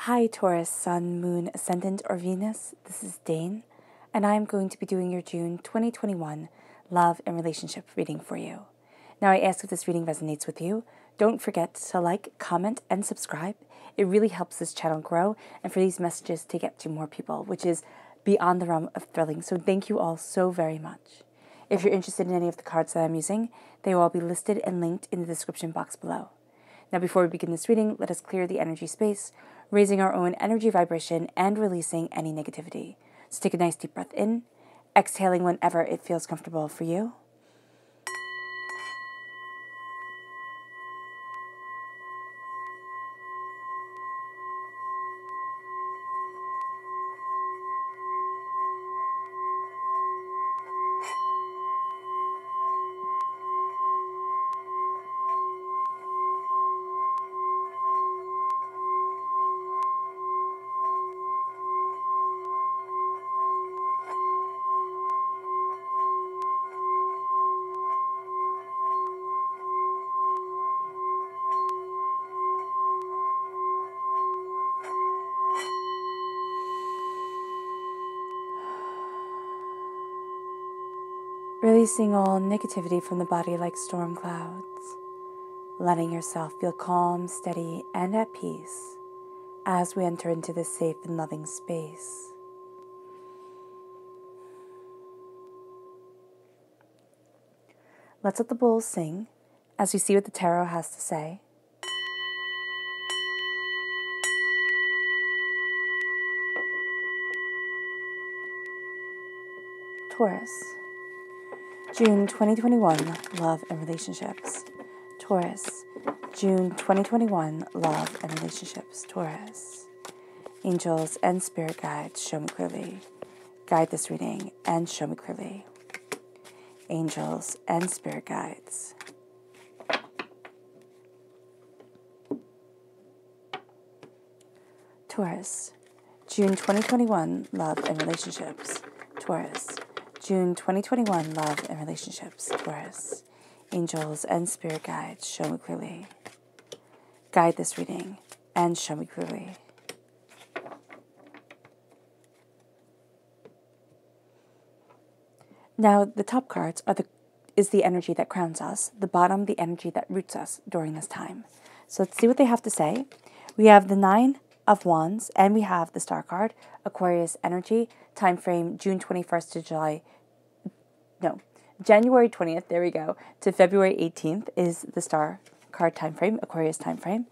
Hi Taurus, Sun, Moon, Ascendant, or Venus. This is Dane, and I'm going to be doing your June 2021 love and relationship reading for you. Now, I ask if this reading resonates with you. Don't forget to like, comment, and subscribe. It really helps this channel grow and for these messages to get to more people, which is beyond the realm of thrilling. So thank you all so very much. If you're interested in any of the cards that I'm using, they will all be listed and linked in the description box below. Now, before we begin this reading, let us clear the energy space, raising our own energy vibration and releasing any negativity. So take a nice deep breath in, exhaling whenever it feels comfortable for you. Releasing all negativity from the body like storm clouds, letting yourself feel calm, steady, and at peace as we enter into this safe and loving space. Let's let the bowls sing as we see what the tarot has to say. Taurus, June 2021, love and relationships. Taurus, June 2021, love and relationships. Taurus, angels and spirit guides, show me clearly. Guide this reading and show me clearly. Angels and spirit guides. Taurus, June 2021, love and relationships. Taurus, June 2021, love and relationships. Taurus, angels and spirit guides, show me clearly. Guide this reading and show me clearly. Now, the top cards is the energy that crowns us, the bottom, the energy that roots us during this time. So let's see what they have to say. We have the Nine of Wands, and we have the Star card, Aquarius energy, time frame June 21st to January 20th, there we go, to February 18th is the Star card time frame, Aquarius time frame.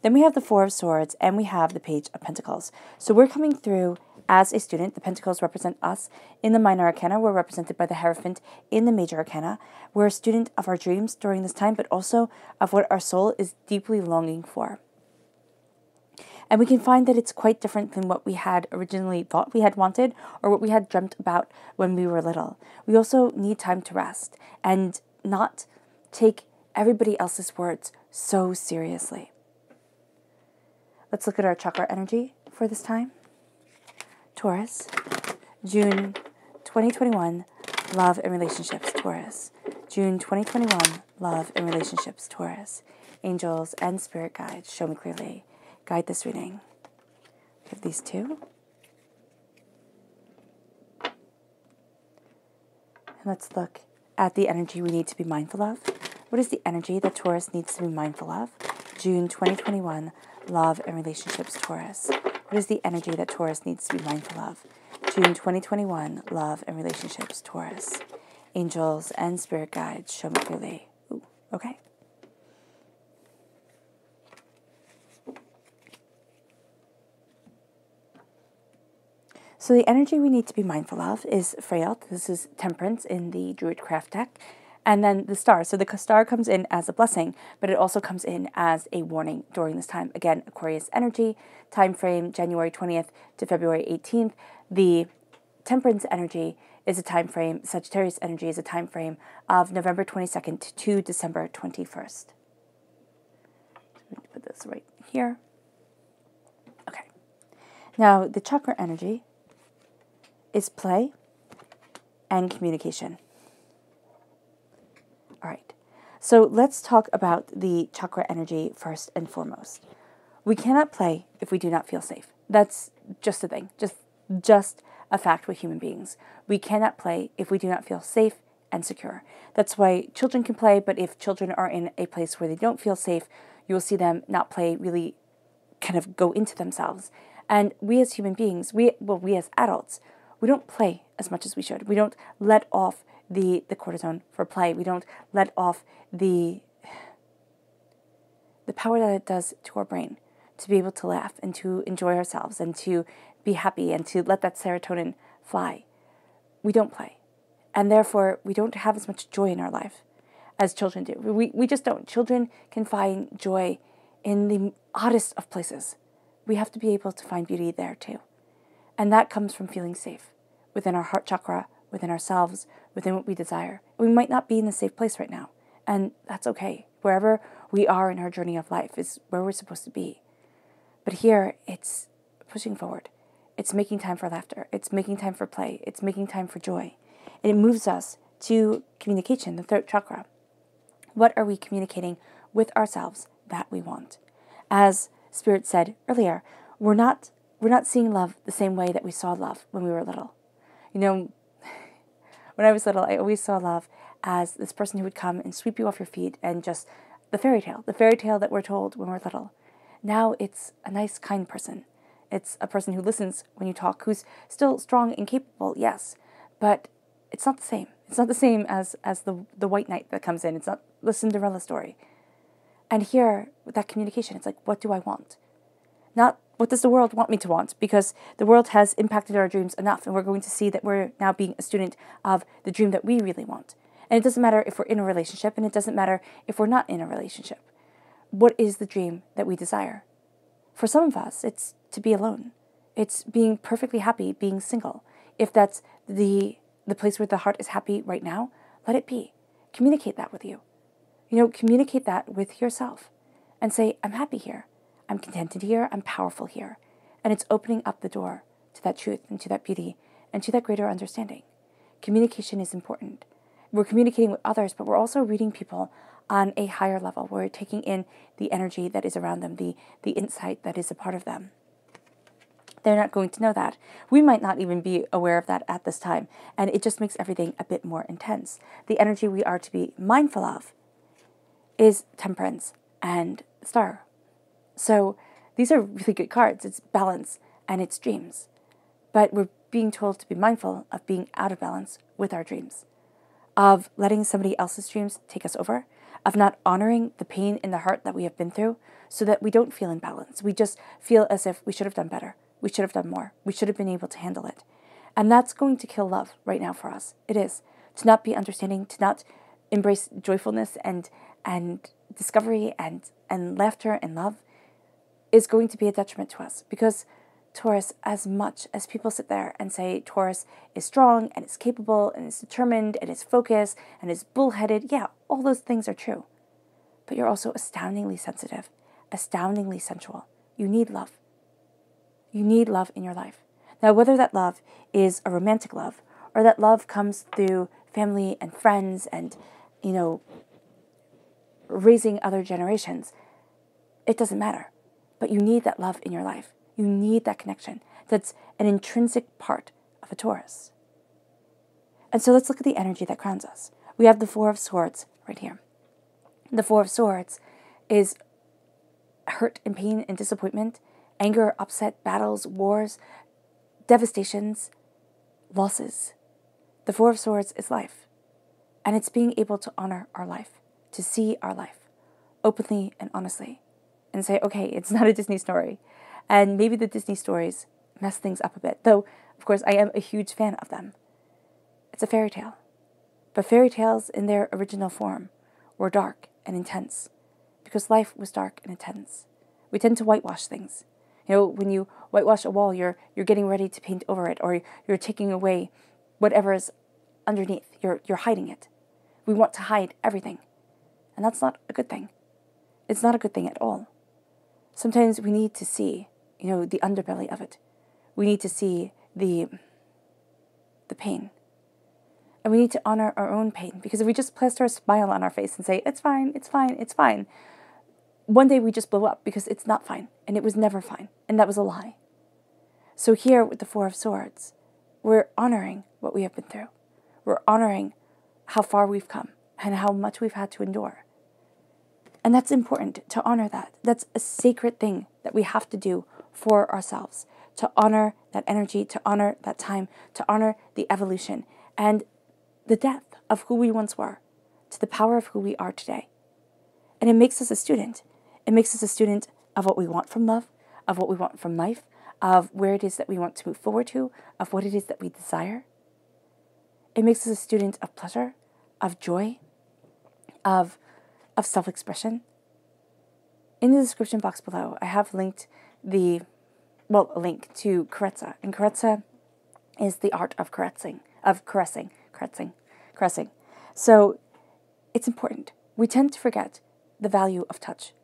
Then we have the Four of Swords, and we have the Page of Pentacles. So we're coming through as a student. The Pentacles represent us in the Minor Arcana. We're represented by the Hierophant in the Major Arcana. We're a student of our dreams during this time, but also of what our soul is deeply longing for. And we can find that it's quite different than what we had originally thought we had wanted or what we had dreamt about when we were little. We also need time to rest and not take everybody else's words so seriously. Let's look at our chakra energy for this time. Taurus, June 2021, love and relationships. Taurus, June 2021, love and relationships. Taurus, angels and spirit guides, show me clearly. Guide this reading. We have these two. And let's look at the energy we need to be mindful of. What is the energy that Taurus needs to be mindful of? June 2021, love and relationships. Taurus. What is the energy that Taurus needs to be mindful of? June 2021, love and relationships. Taurus. Angels and spirit guides, show me clearly. Ooh, okay. So the energy we need to be mindful of is Freyalt. This is Temperance in the Druidcraft deck. And then the Star. So the Star comes in as a blessing, but it also comes in as a warning during this time. Again, Aquarius energy, time frame January 20th to February 18th. The Temperance energy is a time frame, Sagittarius energy is a time frame of November 22nd to December 21st. So I'm going to put this right here. Okay. Now, the chakra energy is play and communication. All right, so let's talk about the chakra energy first and foremost. We cannot play if we do not feel safe. That's just a thing, just a fact with human beings. We cannot play if we do not feel safe and secure. That's why children can play, but if children are in a place where they don't feel safe, you will see them not play, really kind of go into themselves. And we as human beings, we as adults, we don't play as much as we should. We don't let off the cortisone for play. We don't let off the power that it does to our brain to be able to laugh and to enjoy ourselves and to be happy and to let that serotonin fly. We don't play. And therefore, we don't have as much joy in our life as children do. We just don't. Children can find joy in the oddest of places. We have to be able to find beauty there too. And that comes from feeling safe within our heart chakra, within ourselves, within what we desire. We might not be in a safe place right now, and that's okay. Wherever we are in our journey of life is where we're supposed to be. But here, it's pushing forward. It's making time for laughter. It's making time for play. It's making time for joy. And it moves us to communication, the throat chakra. What are we communicating with ourselves that we want? As Spirit said earlier, we're not seeing love the same way that we saw love when we were little. You know, when I was little, I always saw love as this person who would come and sweep you off your feet and just the fairy tale that we're told when we're little. Now it's a nice, kind person. It's a person who listens when you talk, who's still strong and capable, yes, but it's not the same. It's not the same as the white knight that comes in. It's not the Cinderella story. And here, with that communication, it's like, what do I want? Not what does the world want me to want? Because the world has impacted our dreams enough, and we're going to see that we're now being a student of the dream that we really want. And it doesn't matter if we're in a relationship, and it doesn't matter if we're not in a relationship. What is the dream that we desire? For some of us, it's to be alone. It's being perfectly happy being single. If that's the place where the heart is happy right now, let it be. Communicate that with you. Communicate that with yourself and say, I'm happy here. I'm contented here. I'm powerful here. And it's opening up the door to that truth and to that beauty and to that greater understanding. Communication is important. We're communicating with others, but we're also reading people on a higher level. We're taking in the energy that is around them, the insight that is a part of them. They're not going to know that. We might not even be aware of that at this time, and it just makes everything a bit more intense. The energy we are to be mindful of is Temperance and Star. So these are really good cards. It's balance and it's dreams. But we're being told to be mindful of being out of balance with our dreams, of letting somebody else's dreams take us over, of not honoring the pain in the heart that we have been through so that we don't feel in balance. We just feel as if we should have done better. We should have done more. We should have been able to handle it. And that's going to kill love right now for us. It is. To not be understanding, to not embrace joyfulness and discovery and laughter and love is going to be a detriment to us. Because Taurus, as much as people sit there and say Taurus is strong and is capable and is determined and is focused and is bullheaded, yeah, all those things are true. But you're also astoundingly sensitive, astoundingly sensual. You need love. You need love in your life. Now, whether that love is a romantic love or that love comes through family and friends and, raising other generations, it doesn't matter. But you need that love in your life. You need that connection. That's an intrinsic part of a Taurus. And so let's look at the energy that crowns us. We have the Four of Swords right here. The Four of Swords is hurt and pain and disappointment, anger, upset, battles, wars, devastations, losses. The Four of Swords is life. And it's being able to honor our life, to see our life openly and honestly, and say, okay, it's not a Disney story. And maybe the Disney stories mess things up a bit, though, of course, I am a huge fan of them. It's a fairy tale. But fairy tales in their original form were dark and intense because life was dark and intense. We tend to whitewash things. When you whitewash a wall, you're getting ready to paint over it, or you're taking away whatever is underneath. You're hiding it. We want to hide everything. And that's not a good thing. It's not a good thing at all. Sometimes we need to see, the underbelly of it. We need to see the pain. And we need to honor our own pain. Because if we just plaster a smile on our face and say, it's fine, it's fine, it's fine, one day we just blow up because it's not fine, and it was never fine, and that was a lie. So here with the Four of Swords, we're honoring what we have been through. We're honoring how far we've come and how much we've had to endure. And that's important to honor that. That's a sacred thing that we have to do for ourselves, to honor that energy, to honor that time, to honor the evolution and the death of who we once were to the power of who we are today. And it makes us a student. It makes us a student of what we want from love, of what we want from life, of where it is that we want to move forward to, of what it is that we desire. It makes us a student of pleasure, of joy, of self-expression. In the description box below, I have linked a link to Carezza. And Carezza is the art of caressing. So it's important. We tend to forget the value of touch.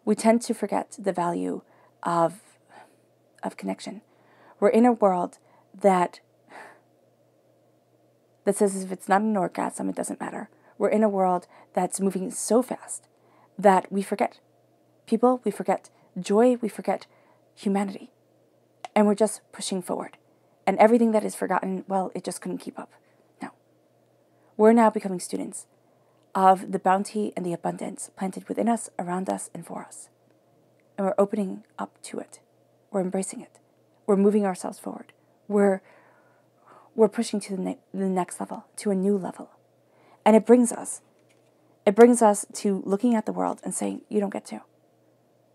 We tend to forget the value of connection. We're in a world that says if it's not an orgasm, it doesn't matter. We're in a world that's moving so fast that we forget people, we forget joy, we forget humanity. And we're just pushing forward. And everything that is forgotten, well, it just couldn't keep up. No. We're now becoming students of the bounty and the abundance planted within us, around us, and for us. And we're opening up to it. We're embracing it. We're moving ourselves forward. We're pushing to the next level, to a new level. And it brings us to looking at the world and saying, you don't get to.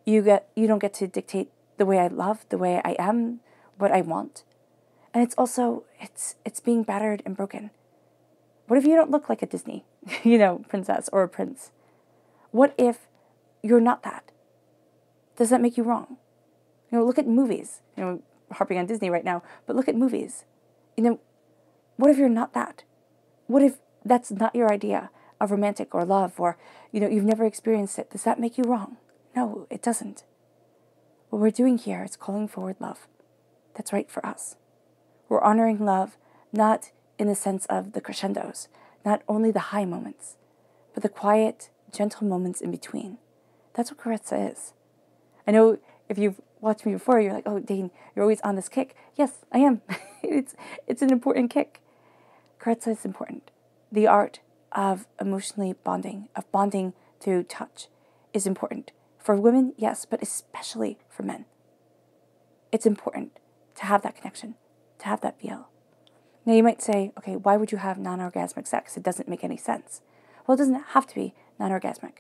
You don't get to dictate the way I love, the way I am, what I want. And it's also, it's being battered and broken. What if you don't look like a Disney, princess or a prince? What if you're not that? Does that make you wrong? Look at movies. Harping on Disney right now, but look at movies. What if you're not that? What if that's not your idea of romantic or love, or, you've never experienced it? Does that make you wrong? No, it doesn't. What we're doing here is calling forward love. That's right for us. We're honoring love, not in the sense of the crescendos, not only the high moments, but the quiet, gentle moments in between. That's what Carezza is. I know if you've watched me before, you're like, oh, Dane, you're always on this kick. Yes, I am. It's an important kick. Carezza is important. The art of emotionally bonding, of bonding through touch, is important. For women, yes, but especially for men. It's important to have that connection, to have that feel. Now you might say, okay, why would you have non-orgasmic sex? It doesn't make any sense. Well, it doesn't have to be non-orgasmic.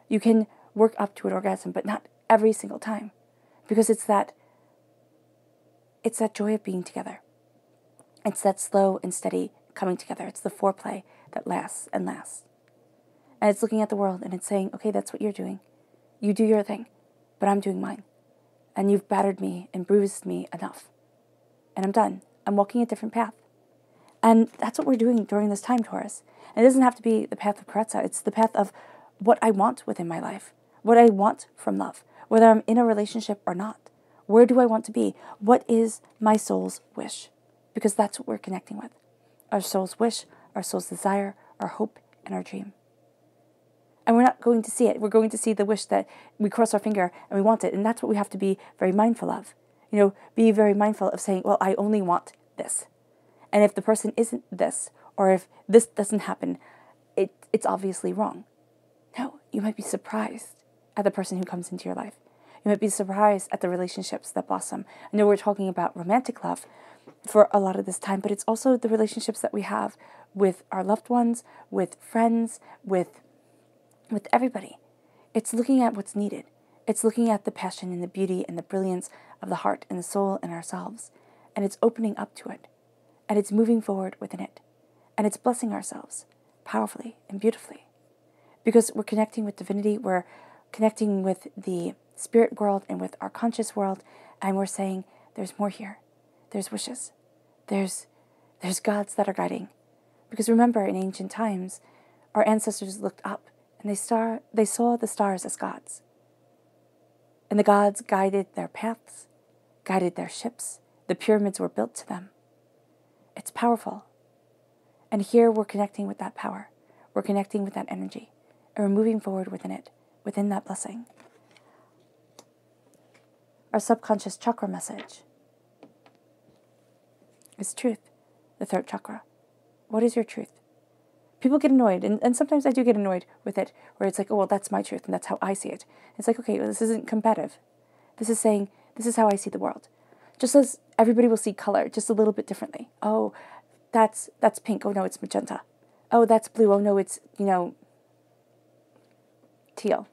You can work up to an orgasm, but not every single time. Because it's that joy of being together. It's that slow and steady coming together. It's the foreplay that lasts and lasts. And it's looking at the world and it's saying, okay, that's what you're doing. You do your thing, but I'm doing mine. And you've battered me and bruised me enough. And I'm done. I'm walking a different path. And that's what we're doing during this time, Taurus. And it doesn't have to be the path of Carezza. It's the path of what I want within my life, what I want from love, whether I'm in a relationship or not. Where do I want to be? What is my soul's wish? Because that's what we're connecting with. Our soul's wish, our soul's desire, our hope, and our dream. And we're not going to see it. We're going to see the wish that we cross our finger and we want it. And that's what we have to be very mindful of. Be very mindful of saying, well, I only want this. And if the person isn't this, or if this doesn't happen, it's obviously wrong. No, you might be surprised at the person who comes into your life. You might be surprised at the relationships that blossom. I know we're talking about romantic love for a lot of this time, but it's also the relationships that we have with our loved ones, with friends, with everybody. It's looking at what's needed. It's looking at the passion and the beauty and the brilliance of the heart and the soul in ourselves. And it's opening up to it. And it's moving forward within it. And it's blessing ourselves powerfully and beautifully. Because we're connecting with divinity, we're connecting with the spirit world and with our conscious world, and we're saying, there's more here. There's wishes. There's gods that are guiding. Because remember, in ancient times, our ancestors looked up and they saw the stars as gods. And the gods guided their paths, guided their ships. The pyramids were built to them. It's powerful. And here we're connecting with that power. We're connecting with that energy. And we're moving forward within it, within that blessing. Our subconscious chakra message is truth, the throat chakra. What is your truth? People get annoyed, and sometimes I do get annoyed with it, where it's like, oh, well, that's my truth, and that's how I see it. It's like, okay, well, this isn't combative. This is saying, this is how I see the world. Just as everybody will see color just a little bit differently. Oh, that's pink. Oh, no, it's magenta. Oh, that's blue. Oh, no, it's, teal.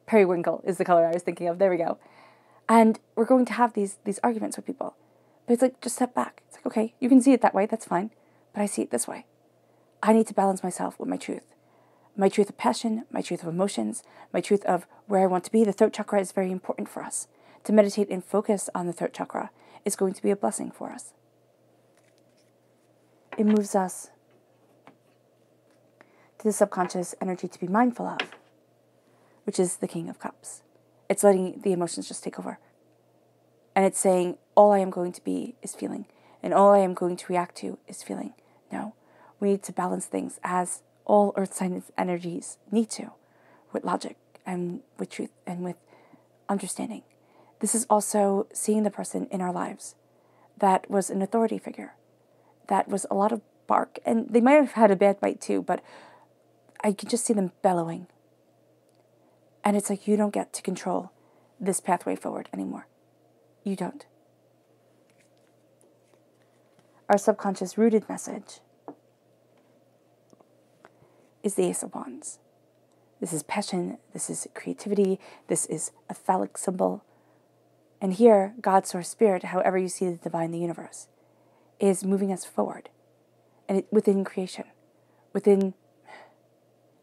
Periwinkle is the color I was thinking of. There we go. And we're going to have these arguments with people. But it's like, just step back. It's like, okay, you can see it that way. That's fine. But I see it this way. I need to balance myself with my truth. My truth of passion, my truth of emotions, my truth of where I want to be. The throat chakra is very important for us. To meditate and focus on the throat chakra is going to be a blessing for us. It moves us to the subconscious energy to be mindful of, which is the King of Cups. It's letting the emotions just take over. And it's saying, all I am going to be is feeling, and all I am going to react to is feeling. No, we need to balance things as all earth signs energies need to, with logic and with truth and with understanding. This is also seeing the person in our lives that was an authority figure, that was a lot of bark, and they might have had a bad bite too, but I could just see them bellowing. And it's like, you don't get to control this pathway forward anymore. You don't. Our subconscious rooted message is the Ace of Wands. This is passion, this is creativity, this is a phallic symbol. And here, God, Source, Spirit, however you see the divine, the universe, is moving us forward. And within creation, within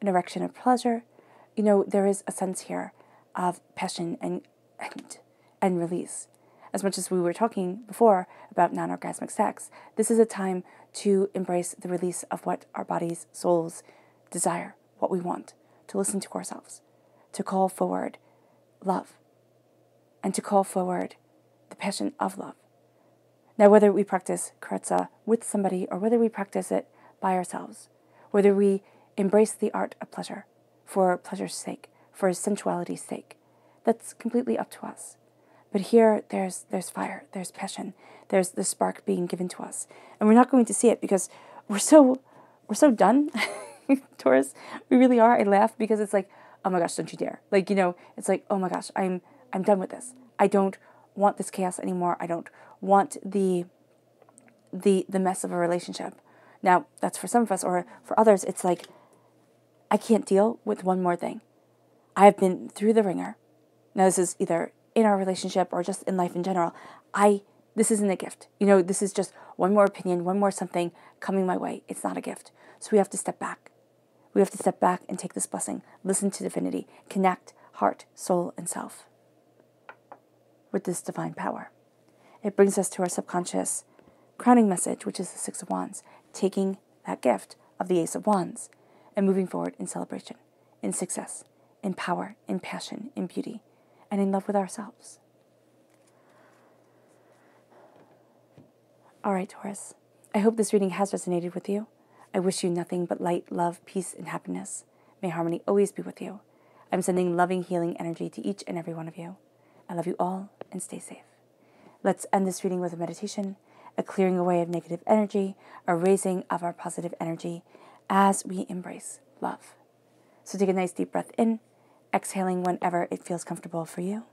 an erection of pleasure, there is a sense here of passion and release. As much as we were talking before about non-orgasmic sex, this is a time to embrace the release of what our bodies, souls desire, what we want, to listen to ourselves, to call forward love, and to call forward the passion of love. Now, whether we practice karezza with somebody or whether we practice it by ourselves, whether we embrace the art of pleasure for pleasure's sake, for sensuality's sake, that's completely up to us. But here, there's fire, there's passion, there's the spark being given to us. And we're not going to see it because we're so done, Taurus. We really are. I laugh because it's like, oh my gosh, don't you dare. It's like, oh my gosh, I'm done with this. I don't want this chaos anymore. I don't want the mess of a relationship. Now, that's for some of us, or for others, it's like, I can't deal with one more thing. I have been through the ringer. Now, this is either in our relationship or just in life in general. This isn't a gift. This is just one more opinion, one more something coming my way. It's not a gift. So we have to step back. We have to step back and take this blessing, listen to divinity, connect heart, soul, and self with this divine power. It brings us to our subconscious crowning message, which is the Six of Wands, taking that gift of the Ace of Wands and moving forward in celebration, in success, in power, in passion, in beauty, and in love with ourselves. All right, Taurus. I hope this reading has resonated with you. I wish you nothing but light, love, peace, and happiness. May harmony always be with you. I'm sending loving, healing energy to each and every one of you. I love you all, and stay safe. Let's end this reading with a meditation, a clearing away of negative energy, a raising of our positive energy as we embrace love. So take a nice deep breath in, exhaling whenever it feels comfortable for you.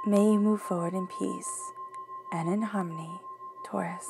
May you move forward in peace and in harmony, Taurus.